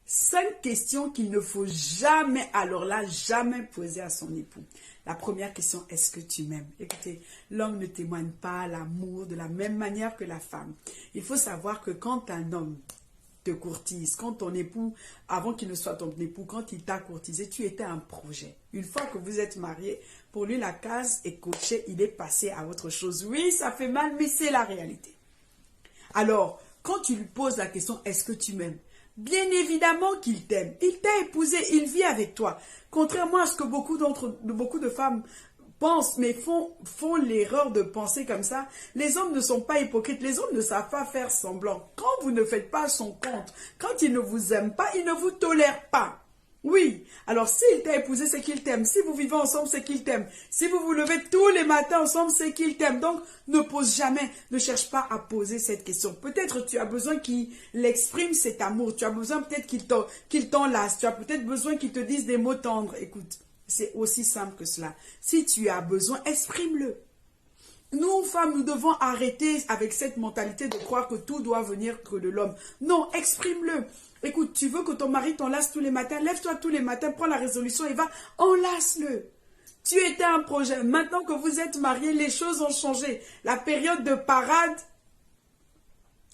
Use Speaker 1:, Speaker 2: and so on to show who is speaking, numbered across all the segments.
Speaker 1: 5 questions qu'il ne faut jamais, alors là, jamais poser à son époux. La première question, est-ce que tu m'aimes? Écoutez, l'homme ne témoigne pas l'amour de la même manière que la femme. Il faut savoir que quand un homme te courtise, quand ton époux, avant qu'il ne soit ton époux, quand il t'a courtisé, tu étais un projet. Une fois que vous êtes mariés, pour lui, la case est cochée, il est passé à autre chose. Oui, ça fait mal, mais c'est la réalité. Alors, quand tu lui poses la question, est-ce que tu m'aimes? Bien évidemment qu'il t'aime. Il t'a épousé, il vit avec toi. Contrairement à ce que beaucoup de femmes pensent, mais font l'erreur de penser comme ça. Les hommes ne sont pas hypocrites. Les hommes ne savent pas faire semblant. Quand vous ne faites pas son compte, quand il ne vous aime pas, il ne vous tolère pas. Oui, alors s'il t'a épousé, c'est qu'il t'aime. Si vous vivez ensemble, c'est qu'il t'aime. Si vous vous levez tous les matins ensemble, c'est qu'il t'aime. Donc, ne pose jamais, ne cherche pas à poser cette question. Peut-être tu as besoin qu'il exprime cet amour. Tu as besoin peut-être qu'il t'enlace. Tu as peut-être besoin qu'il te dise des mots tendres. Écoute, c'est aussi simple que cela. Si tu as besoin, exprime-le. Nous, femmes, nous devons arrêter avec cette mentalité de croire que tout doit venir que de l'homme. Non, exprime-le. Écoute, tu veux que ton mari t'enlace tous les matins, lève-toi tous les matins, prends la résolution et va, enlace-le. Tu étais un projet. Maintenant que vous êtes mariés, les choses ont changé. La période de parade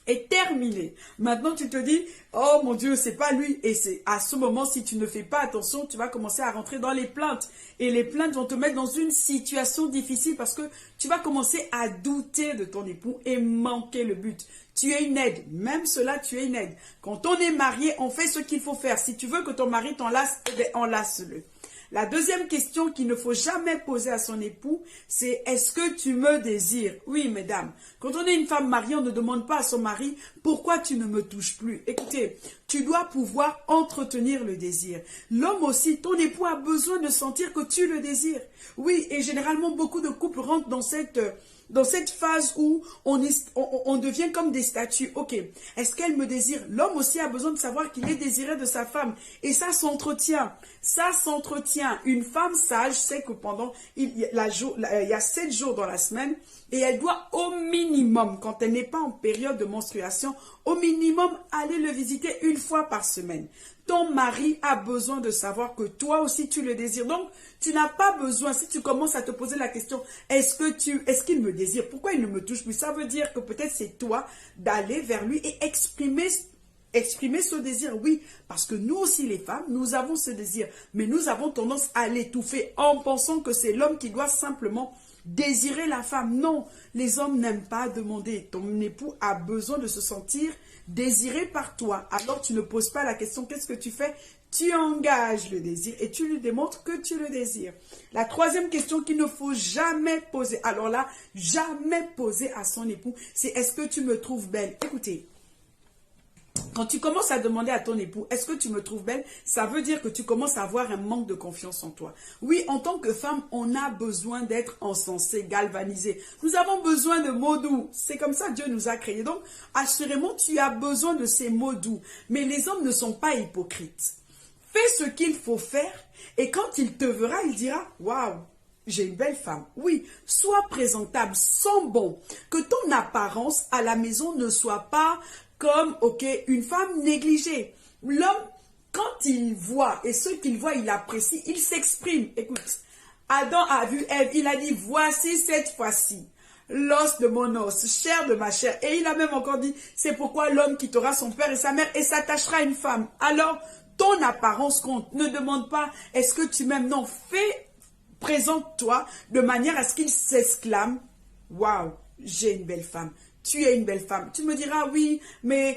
Speaker 1: est terminée. Maintenant, tu te dis, oh mon Dieu, c'est pas lui. Et c'est à ce moment, si tu ne fais pas attention, tu vas commencer à rentrer dans les plaintes. Et les plaintes vont te mettre dans une situation difficile parce que tu vas commencer à douter de ton époux et manquer le but. Tu es une aide. Même cela, tu es une aide. Quand on est marié, on fait ce qu'il faut faire. Si tu veux que ton mari t'enlace, eh bien, enlace-le. La deuxième question qu'il ne faut jamais poser à son époux, c'est « Est-ce que tu me désires ?» Oui, mesdames, quand on est une femme mariée, on ne demande pas à son mari « Pourquoi tu ne me touches plus ?» Écoutez, tu dois pouvoir entretenir le désir. L'homme aussi, ton époux a besoin de sentir que tu le désires. Oui, et généralement, beaucoup de couples rentrent dans cette phase où on devient comme des statues. Ok, est-ce qu'elle me désire? L'homme aussi a besoin de savoir qu'il est désiré de sa femme. Et ça s'entretient. Ça s'entretient. Une femme sage sait que il y a 7 jours dans la semaine et elle doit au minimum, quand elle n'est pas en période de menstruation, au minimum aller le visiter une fois par semaine. Ton mari a besoin de savoir que toi aussi tu le désires. Donc, tu n'as pas besoin, si tu commences à te poser la question, est-ce qu'il me désire? Pourquoi il ne me touche plus? Ça veut dire que peut-être c'est toi d'aller vers lui et exprimer ce désir. Oui, parce que nous aussi les femmes, nous avons ce désir. Mais nous avons tendance à l'étouffer en pensant que c'est l'homme qui doit simplement désirer la femme. Non, les hommes n'aiment pas demander. Ton époux a besoin de se sentir désiré par toi. Alors tu ne poses pas la question, qu'est-ce que tu fais? Tu engages le désir et tu lui démontres que tu le désires. La troisième question qu'il ne faut jamais poser, alors là, jamais poser à son époux, c'est est-ce que tu me trouves belle? Écoutez, quand tu commences à demander à ton époux, est-ce que tu me trouves belle? Ça veut dire que tu commences à avoir un manque de confiance en toi. Oui, en tant que femme, on a besoin d'être encensé, galvanisé. Nous avons besoin de mots doux. C'est comme ça que Dieu nous a créés. Donc, assurément, tu as besoin de ces mots doux. Mais les hommes ne sont pas hypocrites. Fais ce qu'il faut faire et quand il te verra, il dira « Waouh, j'ai une belle femme. » Oui, sois présentable, sens bon. Que ton apparence à la maison ne soit pas comme, ok, une femme négligée. L'homme, quand il voit, et ce qu'il voit, il apprécie, il s'exprime. Écoute, Adam a vu Ève, il a dit, voici cette fois-ci, l'os de mon os, chair de ma chair. Et il a même encore dit, c'est pourquoi l'homme quittera son père et sa mère et s'attachera à une femme. Alors, ton apparence compte. Ne demande pas, est-ce que tu m'aimes? Non, présente-toi de manière à ce qu'il s'exclame, waouh, j'ai une belle femme. Tu es une belle femme. Tu me diras, oui, mais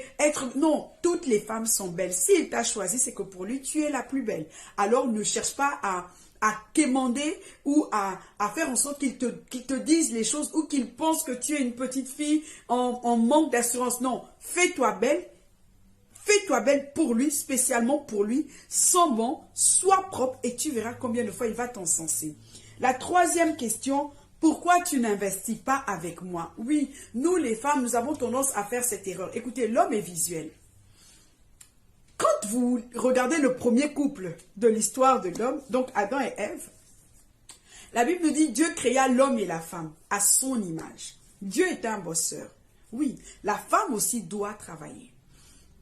Speaker 1: non, toutes les femmes sont belles. S'il t'a choisi, c'est que pour lui, tu es la plus belle. Alors, ne cherche pas à quémander ou à faire en sorte qu'il te dise les choses ou qu'il pense que tu es une petite fille en manque d'assurance. Non, fais-toi belle. Fais-toi belle pour lui, spécialement pour lui. Sens bon, sois propre et tu verras combien de fois il va t'encenser. La troisième question, pourquoi tu n'investis pas avec moi? Oui, nous les femmes, nous avons tendance à faire cette erreur. Écoutez, l'homme est visuel. Quand vous regardez le premier couple de l'histoire de l'homme, donc Adam et Ève, la Bible nous dit Dieu créa l'homme et la femme à son image. Dieu est un bosseur. Oui, la femme aussi doit travailler.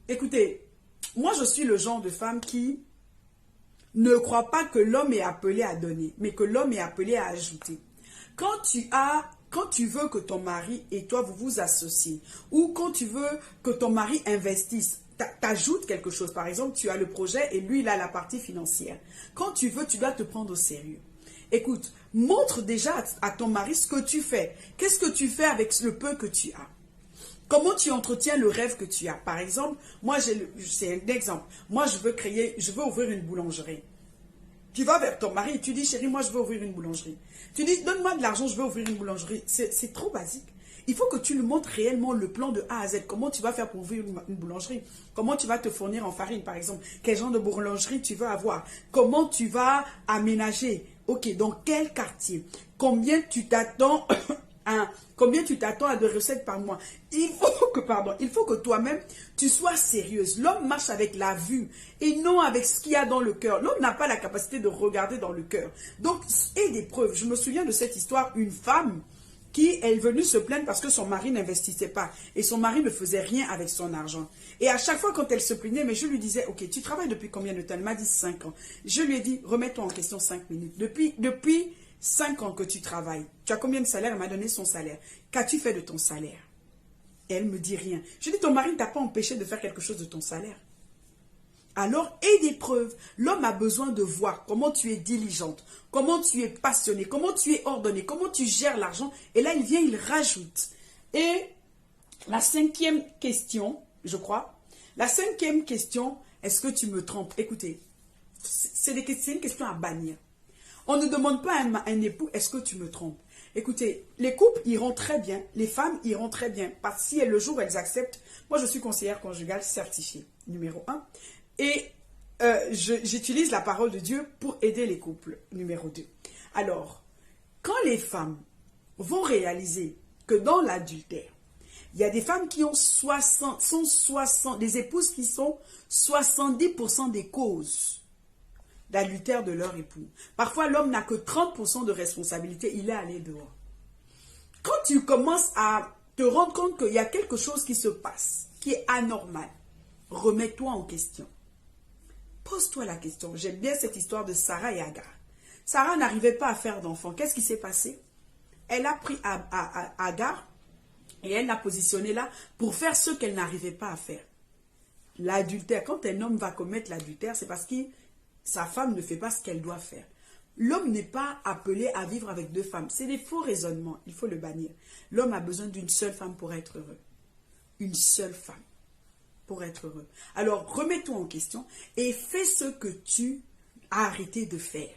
Speaker 1: Écoutez, Moi, je suis le genre de femme qui ne croit pas que l'homme est appelé à donner, mais que l'homme est appelé à ajouter. Quand tu veux que ton mari et toi, vous vous associez, ou quand tu veux que ton mari investisse, t'ajoutes quelque chose. Par exemple, tu as le projet et lui, il a la partie financière. Quand tu veux, tu dois te prendre au sérieux. Écoute, montre déjà à ton mari ce que tu fais. Qu'est-ce que tu fais avec le peu que tu as? Comment tu entretiens le rêve que tu as? Par exemple, moi, c'est un exemple. Moi, je veux ouvrir une boulangerie. Tu vas vers ton mari et tu dis, chérie, moi, je veux ouvrir une boulangerie. Tu dis, donne-moi de l'argent, je veux ouvrir une boulangerie. C'est trop basique. Il faut que tu lui montres réellement le plan de A à Z. Comment tu vas faire pour ouvrir une boulangerie? Comment tu vas te fournir en farine, par exemple? Quel genre de boulangerie tu veux avoir? Comment tu vas aménager? Ok, dans quel quartier? Combien tu t'attends à de recettes par mois? Il faut que toi-même, tu sois sérieuse. L'homme marche avec la vue et non avec ce qu'il y a dans le cœur. L'homme n'a pas la capacité de regarder dans le cœur. Donc, et des preuves. Je me souviens de cette histoire, une femme qui est venue se plaindre parce que son mari n'investissait pas et son mari ne faisait rien avec son argent. Et à chaque fois quand elle se plaignait, mais je lui disais, ok, tu travailles depuis combien de temps? Elle m'a dit 5 ans. Je lui ai dit, remets-toi en question 5 minutes. Depuis 5 ans que tu travailles, tu as combien de salaire? Elle m'a donné son salaire. Qu'as-tu fait de ton salaire? Et elle me dit rien. Je dis, ton mari ne t'a pas empêché de faire quelque chose de ton salaire. Alors, aie des preuves. L'homme a besoin de voir comment tu es diligente, comment tu es passionnée, comment tu es ordonnée, comment tu gères l'argent. Et là, il vient, il rajoute. Et la 5e question, je crois, la 5e question, est-ce que tu me trompes? Écoutez, c'est une question à bannir. On ne demande pas à un époux, est-ce que tu me trompes? Écoutez, les couples iront très bien, les femmes iront très bien, parce que si le jour où elles acceptent, moi je suis conseillère conjugale certifiée, numéro 1. Et j'utilise la parole de Dieu pour aider les couples, numéro 2. Alors, quand les femmes vont réaliser que dans l'adultère, il y a des femmes qui ont des épouses qui sont 70% des causes d'adultère de leur époux. Parfois, l'homme n'a que 30% de responsabilité, il est allé dehors. Quand tu commences à te rendre compte qu'il y a quelque chose qui se passe, qui est anormal, remets-toi en question. Pose-toi la question. J'aime bien cette histoire de Sarah et Agar. Sarah n'arrivait pas à faire d'enfant. Qu'est-ce qui s'est passé? Elle a pris Agar et elle l'a positionnée là pour faire ce qu'elle n'arrivait pas à faire. L'adultère, quand un homme va commettre l'adultère, c'est parce que sa femme ne fait pas ce qu'elle doit faire. L'homme n'est pas appelé à vivre avec 2 femmes. C'est des faux raisonnements. Il faut le bannir. L'homme a besoin d'une seule femme pour être heureux. Une seule femme pour être heureux. Alors, remets-toi en question et fais ce que tu as arrêté de faire.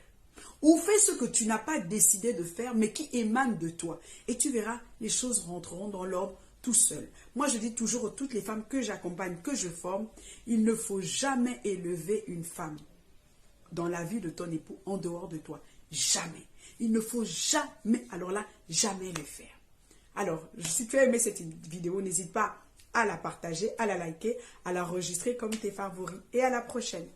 Speaker 1: Ou fais ce que tu n'as pas décidé de faire, mais qui émane de toi. Et tu verras, les choses rentreront dans l'ordre tout seul. Moi, je dis toujours à toutes les femmes que j'accompagne, que je forme, il ne faut jamais élever une femme dans la vie de ton époux en dehors de toi. Jamais. Il ne faut jamais, alors là, jamais le faire. Alors, si tu as aimé cette vidéo, n'hésite pas à la partager, à la liker, à l'enregistrer comme tes favoris. Et à la prochaine.